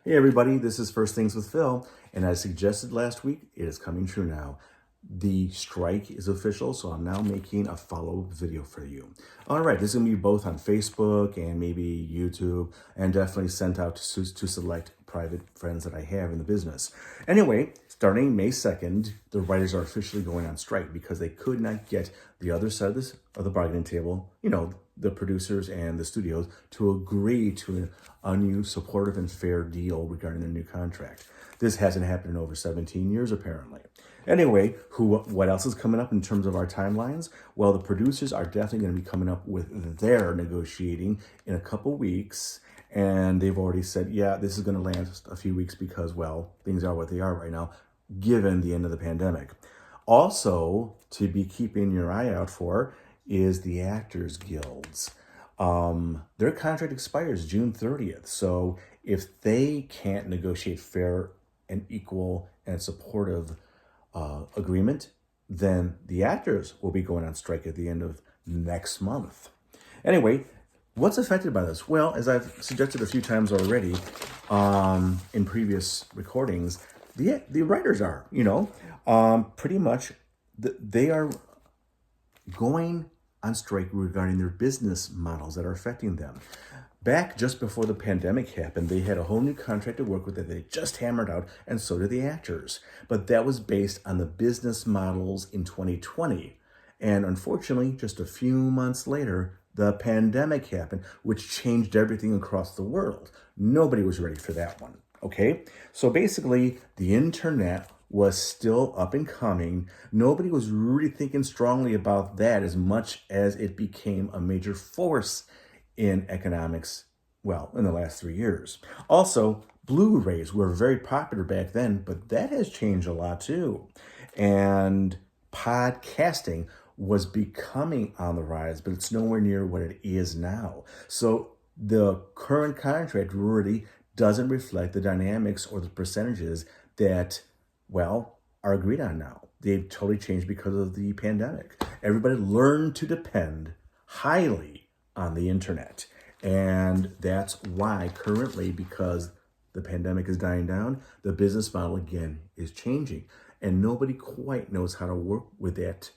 Hey everybody, this is First Things with Phil, and as suggested last week, it is coming true now. The strike is official, so I'm now making a follow-up video for you. All right, this is going to be both on Facebook and maybe YouTube, and definitely sent out to select private friends that I have in the business. Anyway, starting May 2nd, the writers are officially going on strike because they could not get the other side of the bargaining table, the producers and the studios, to agree to a new supportive and fair deal regarding their new contract. This hasn't happened in over 17 years, apparently. Anyway, what else is coming up in terms of our timelines? Well, the producers are definitely going to be coming up with their negotiating in a couple weeks. And they've already said, yeah, this is going to last a few weeks because, well, things are what they are right now, given the end of the pandemic. Also, to be keeping your eye out for is the Actors Guilds. Their contract expires June 30th. So if they can't negotiate fair and equal and supportive agreement, then the actors will be going on strike at the end of next month. Anyway, what's affected by this? Well, as I've suggested a few times already in previous recordings, the writers are, pretty much they are going on strike regarding their business models that are affecting them. Back just before the pandemic happened, they had a whole new contract to work with that they just hammered out, and so did the actors. But that was based on the business models in 2020. And unfortunately, just a few months later, the pandemic happened, which changed everything across the world. Nobody was ready for that one, okay? So basically, the internet was still up and coming. Nobody was really thinking strongly about that as much as it became a major force in economics, well, in the last 3 years. Also, Blu-rays were very popular back then, but that has changed a lot too. And podcasting was becoming on the rise, but it's nowhere near what it is now. So the current contract really doesn't reflect the dynamics or the percentages that, well, are agreed on now. They've totally changed because of the pandemic. Everybody learned to depend highly on the internet. And that's why currently, because the pandemic is dying down, the business model again is changing. And nobody quite knows how to work with that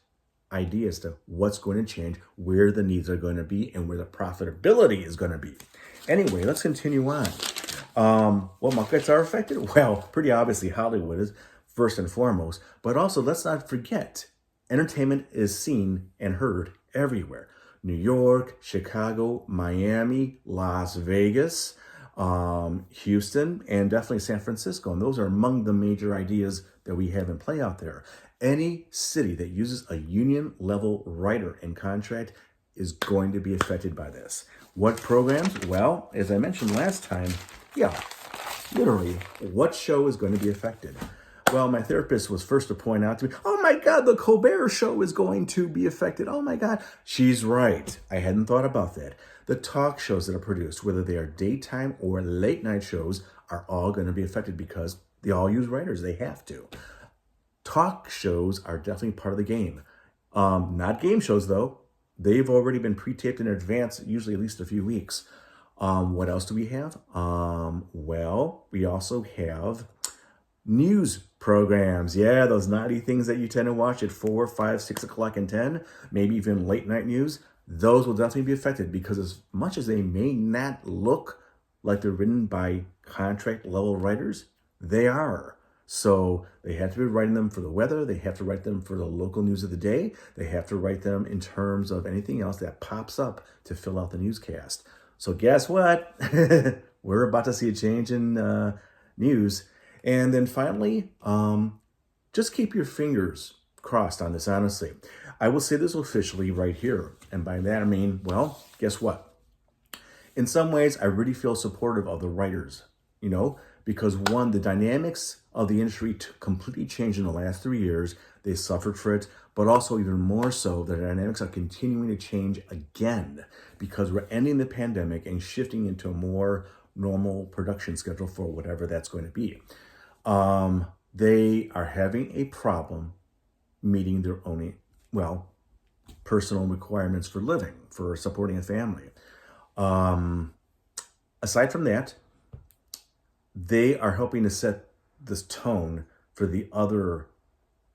idea as to what's going to change, where the needs are going to be, and where the profitability is going to be. Anyway, let's continue on. What markets are affected? Well, pretty obviously Hollywood is first and foremost, but also let's not forget, entertainment is seen and heard everywhere. New York, Chicago, Miami, Las Vegas, Houston, and definitely San Francisco. And those are among the major ideas that we have in play out there. Any city that uses a union level writer and contract is going to be affected by this. What programs? Well, as I mentioned last time, literally, what show is going to be affected? Well, my therapist was first to point out to me, oh my God, the Colbert Show is going to be affected. Oh my God. She's right. I hadn't thought about that. The talk shows that are produced, whether they are daytime or late night shows, are all going to be affected because they all use writers. They have to. Talk shows are definitely part of the game. Not game shows, though. They've already been pre-taped in advance, usually at least a few weeks. What else do we have? Well, we also have news programs. Yeah, those naughty things that you tend to watch at 4, 5, 6 o'clock and 10, maybe even late night news. Those will definitely be affected because as much as they may not look like they're written by contract level writers, they are. So they have to be writing them for the weather. They have to write them for the local news of the day. They have to write them in terms of anything else that pops up to fill out the newscast. So guess what? We're about to see a change in news. And then finally, just keep your fingers crossed on this, honestly. I will say this officially right here. And by that, I mean, well, guess what? In some ways, I really feel supportive of the writers, because one, the dynamics of the industry completely changed in the last 3 years. They suffered for it, but also even more so, the dynamics are continuing to change again because we're ending the pandemic and shifting into a more normal production schedule for whatever that's going to be. They are having a problem meeting their own, personal requirements for living, for supporting a family. Aside from that, they are helping to set this tone for the other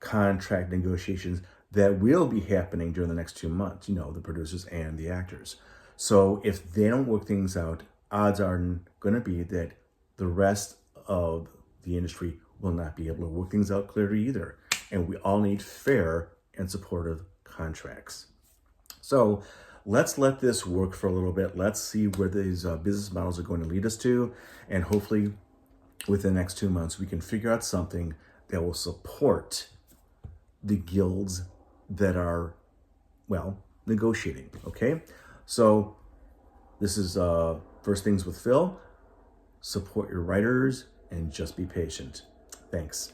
contract negotiations that will be happening during the next 2 months, the producers and the actors. So if they don't work things out, odds are going to be that the rest of the industry will not be able to work things out clearly either. And we all need fair and supportive contracts. So let's let this work for a little bit. Let's see where these business models are going to lead us to. And hopefully within the next 2 months, we can figure out something that will support the guilds that are, negotiating. Okay. So this is First Things with Phil. Support your writers and just be patient. Thanks.